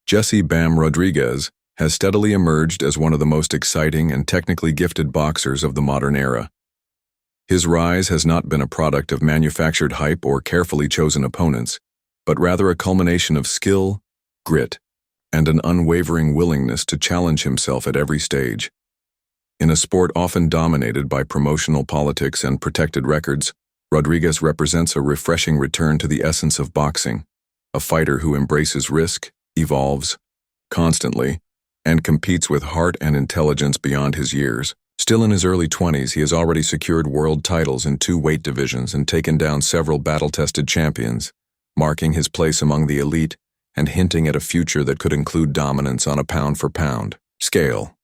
Jesse "Bam" Rodriguez has steadily emerged as one of the most exciting and technically gifted boxers of the modern era. His rise has not been a product of manufactured hype or carefully chosen opponents, but rather a culmination of skill, grit, and an unwavering willingness to challenge himself at every stage. In a sport often dominated by promotional politics and protected records, Rodriguez represents a refreshing return to the essence of boxing, a fighter who embraces risk, evolves constantly, and competes with heart and intelligence beyond his years. Still in his early 20s, he has already secured world titles in 2 weight divisions and taken down several battle-tested champions, marking his place among the elite and hinting at a future that could include dominance on a pound-for-pound scale.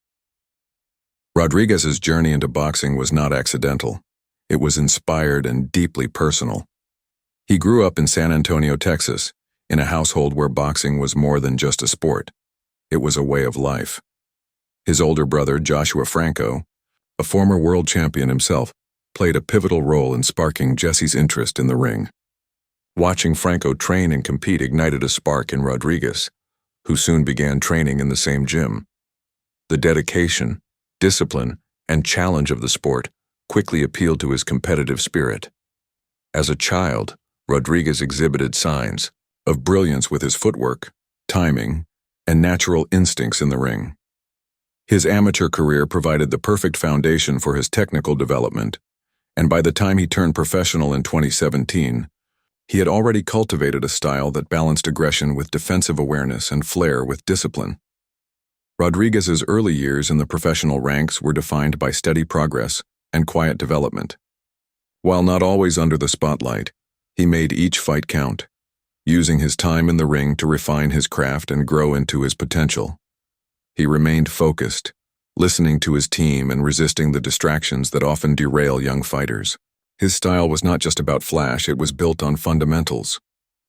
Rodriguez's journey into boxing was not accidental. It was inspired and deeply personal. He grew up in San Antonio, Texas, in a household where boxing was more than just a sport. It was a way of life. His older brother, Joshua Franco, a former world champion himself, played a pivotal role in sparking Jesse's interest in the ring. Watching Franco train and compete ignited a spark in Rodriguez, who soon began training in the same gym. The dedication, discipline, and challenge of the sport quickly appealed to his competitive spirit. As a child, Rodriguez exhibited signs of brilliance with his footwork, timing, and natural instincts in the ring. His amateur career provided the perfect foundation for his technical development, and by the time he turned professional in 2017, he had already cultivated a style that balanced aggression with defensive awareness and flair with discipline. Rodriguez's early years in the professional ranks were defined by steady progress and quiet development. While not always under the spotlight, he made each fight count, using his time in the ring to refine his craft and grow into his potential. He remained focused, listening to his team and resisting the distractions that often derail young fighters. His style was not just about flash, it was built on fundamentals.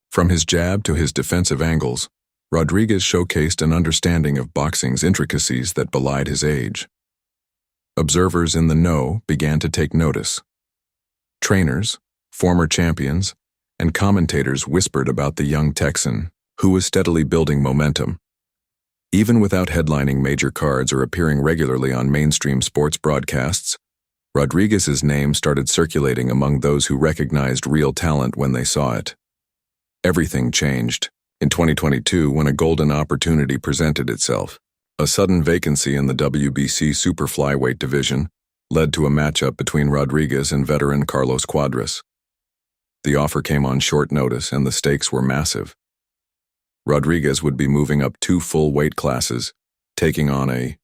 From his jab to his defensive angles, Rodriguez showcased an understanding of boxing's intricacies that belied his age. Observers in the know began to take notice. Trainers, former champions, and commentators whispered about the young Texan, who was steadily building momentum. Even without headlining major cards or appearing regularly on mainstream sports broadcasts, Rodriguez's name started circulating among those who recognized real talent when they saw it. Everything changed in 2022 when a golden opportunity presented itself. A sudden vacancy in the WBC super flyweight division led to a matchup between Rodriguez and veteran Carlos Cuadras. The offer came on short notice and the stakes were massive. Rodriguez would be moving up 2 full weight classes, taking on a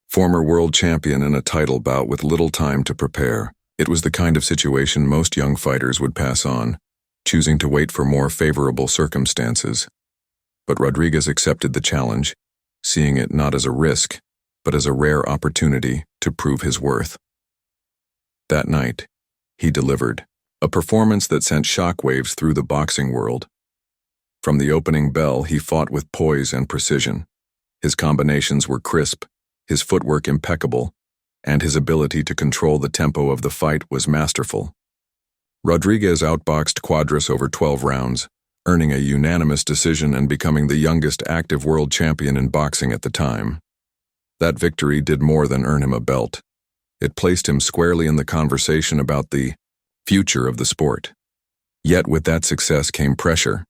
former world champion in a title bout with little time to prepare. It was the kind of situation most young fighters would pass on, choosing to wait for more favorable circumstances. But Rodriguez accepted the challenge, seeing it not as a risk, but as a rare opportunity to prove his worth. That night, he delivered, a performance that sent shockwaves through the boxing world. From the opening bell, he fought with poise and precision. His combinations were crisp, his footwork impeccable, and his ability to control the tempo of the fight was masterful. Rodriguez outboxed Cuadras over 12 rounds, earning a unanimous decision and becoming the youngest active world champion in boxing at the time. That victory did more than earn him a belt. It placed him squarely in the conversation about the future of the sport. Yet with that success came pressure.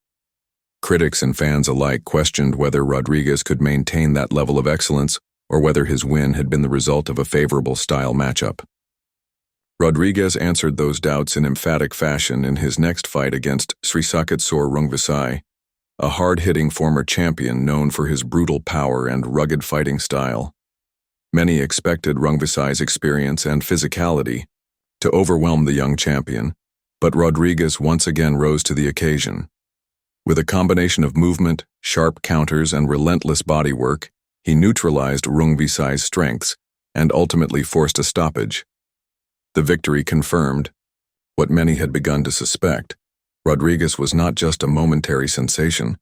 Critics and fans alike questioned whether Rodriguez could maintain that level of excellence or whether his win had been the result of a favorable style matchup. Rodriguez answered those doubts in emphatic fashion in his next fight against Srisakitsor Rungvisai, a hard-hitting former champion known for his brutal power and rugged fighting style. Many expected Rungvisai's experience and physicality to overwhelm the young champion, but Rodriguez once again rose to the occasion. With a combination of movement, sharp counters, and relentless bodywork, he neutralized Rungvisai's strengths and ultimately forced a stoppage. The victory confirmed what many had begun to suspect. Rodriguez was not just a momentary sensation.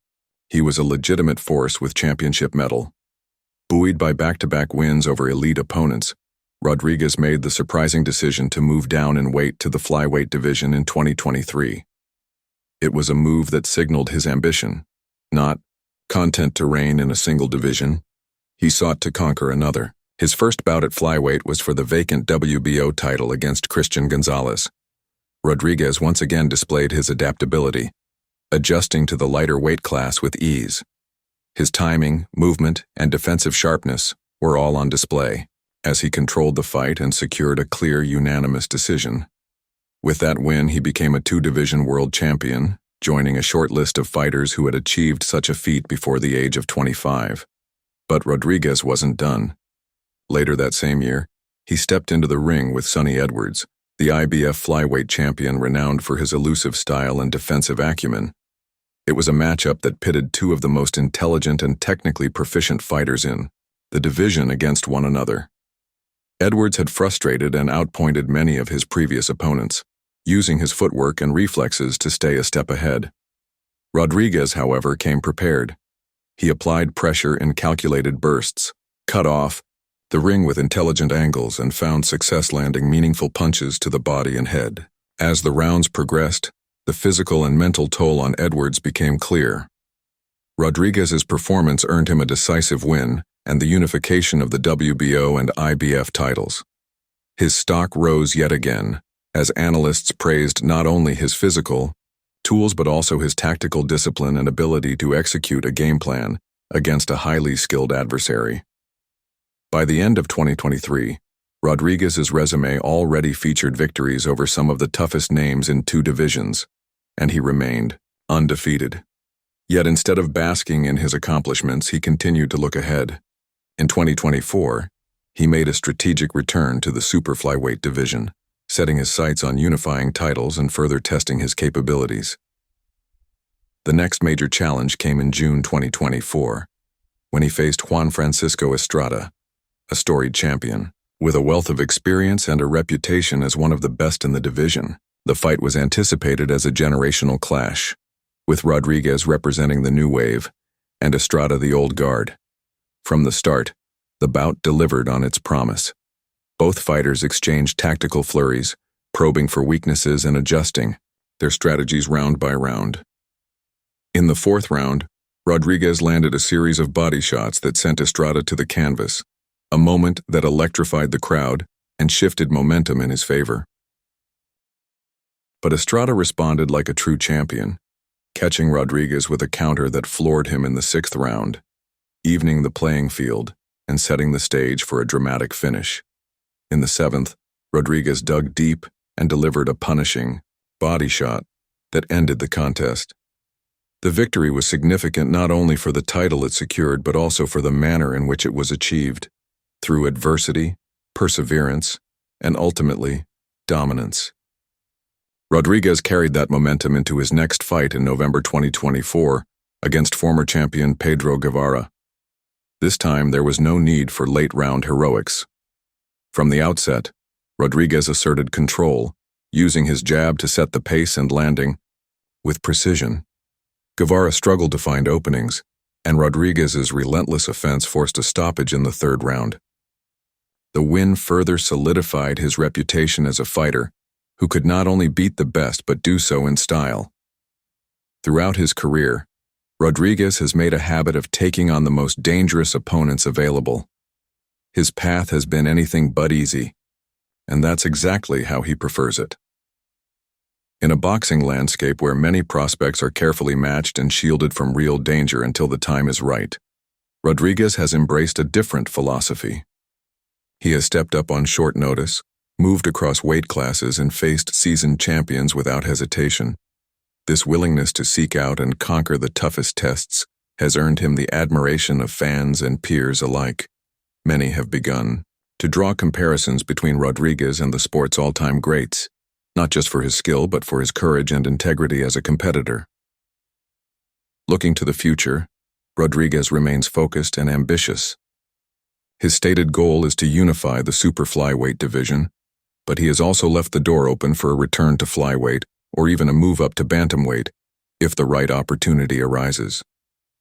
He was a legitimate force with championship mettle. Buoyed by back-to-back wins over elite opponents, Rodriguez made the surprising decision to move down in weight to the flyweight division in 2023. It was a move that signaled his ambition, not content to reign in a single division, he sought to conquer another. His first bout at flyweight was for the vacant WBO title against Christian Gonzalez. Rodriguez once again displayed his adaptability, adjusting to the lighter weight class with ease. His timing, movement, and defensive sharpness were all on display, as he controlled the fight and secured a clear, unanimous decision. With that win, he became a two-division world champion, joining a short list of fighters who had achieved such a feat before the age of 25. But Rodriguez wasn't done. Later that same year, he stepped into the ring with Sonny Edwards, the IBF flyweight champion renowned for his elusive style and defensive acumen. It was a matchup that pitted two of the most intelligent and technically proficient fighters in the division against one another. Edwards had frustrated and outpointed many of his previous opponents, using his footwork and reflexes to stay a step ahead. Rodriguez, however, came prepared. He applied pressure in calculated bursts, cut off the ring with intelligent angles, and found success landing meaningful punches to the body and head. As the rounds progressed, the physical and mental toll on Edwards became clear. Rodriguez's performance earned him a decisive win and the unification of the WBO and IBF titles. His stock rose yet again, as analysts praised not only his physical tools but also his tactical discipline and ability to execute a game plan against a highly skilled adversary. By the end of 2023, Rodriguez's resume already featured victories over some of the toughest names in two divisions, and he remained undefeated. Yet instead of basking in his accomplishments, he continued to look ahead. In 2024, he made a strategic return to the superflyweight division, setting his sights on unifying titles and further testing his capabilities. The next major challenge came in June 2024, when he faced Juan Francisco Estrada, a storied champion. With a wealth of experience and a reputation as one of the best in the division, the fight was anticipated as a generational clash, with Rodriguez representing the new wave and Estrada the old guard. From the start, the bout delivered on its promise. Both fighters exchanged tactical flurries, probing for weaknesses and adjusting their strategies round by round. In the fourth round, Rodriguez landed a series of body shots that sent Estrada to the canvas, a moment that electrified the crowd and shifted momentum in his favor. But Estrada responded like a true champion, catching Rodriguez with a counter that floored him in the sixth round, evening the playing field and setting the stage for a dramatic finish. In the seventh, Rodriguez dug deep and delivered a punishing body shot that ended the contest. The victory was significant not only for the title it secured but also for the manner in which it was achieved, through adversity, perseverance, and ultimately, dominance. Rodriguez carried that momentum into his next fight in November 2024 against former champion Pedro Guevara. This time, there was no need for late-round heroics. From the outset, Rodriguez asserted control, using his jab to set the pace and landing with precision. Guevara struggled to find openings, and Rodriguez's relentless offense forced a stoppage in the third round. The win further solidified his reputation as a fighter who could not only beat the best but do so in style. Throughout his career, Rodriguez has made a habit of taking on the most dangerous opponents available. His path has been anything but easy, and that's exactly how he prefers it. In a boxing landscape where many prospects are carefully matched and shielded from real danger until the time is right, Rodriguez has embraced a different philosophy. He has stepped up on short notice, moved across weight classes, and faced seasoned champions without hesitation. This willingness to seek out and conquer the toughest tests has earned him the admiration of fans and peers alike. Many have begun to draw comparisons between Rodriguez and the sport's all-time greats, not just for his skill but for his courage and integrity as a competitor. Looking to the future, Rodriguez remains focused and ambitious. His stated goal is to unify the super flyweight division, but he has also left the door open for a return to flyweight or even a move up to bantamweight if the right opportunity arises.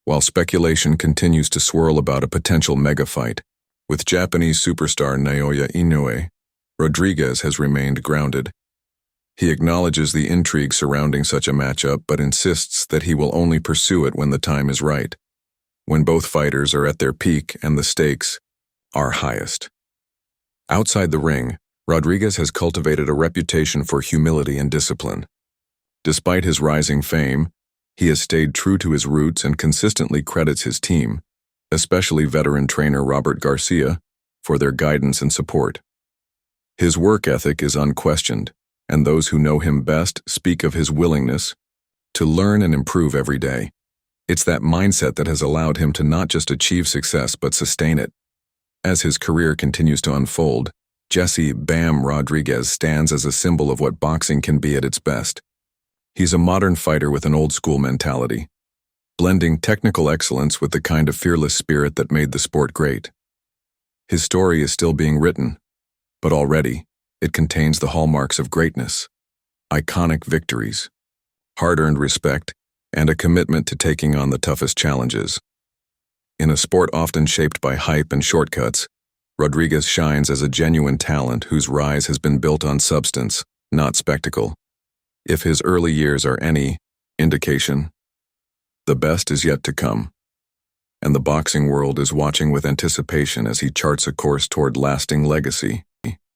While speculation continues to swirl about a potential mega fight with Japanese superstar Naoya Inoue, Rodriguez has remained grounded. He acknowledges the intrigue surrounding such a matchup but insists that he will only pursue it when the time is right. when both fighters are at their peak and the stakes are highest. Outside the ring, Rodriguez has cultivated a reputation for humility and discipline. Despite his rising fame, he has stayed true to his roots and consistently credits his team, especially veteran trainer Robert Garcia, for their guidance and support. His work ethic is unquestioned, and those who know him best speak of his willingness to learn and improve every day. It's that mindset that has allowed him to not just achieve success but sustain it. As his career continues to unfold, Jesse "Bam" Rodriguez stands as a symbol of what boxing can be at its best. He's a modern fighter with an old-school mentality, blending technical excellence with the kind of fearless spirit that made the sport great. His story is still being written, but already it contains the hallmarks of greatness: iconic victories, hard-earned respect, and a commitment to taking on the toughest challenges. In a sport often shaped by hype and shortcuts, Rodriguez shines as a genuine talent whose rise has been built on substance, not spectacle. If his early years are any indication, the best is yet to come, and the boxing world is watching with anticipation as he charts a course toward lasting legacy.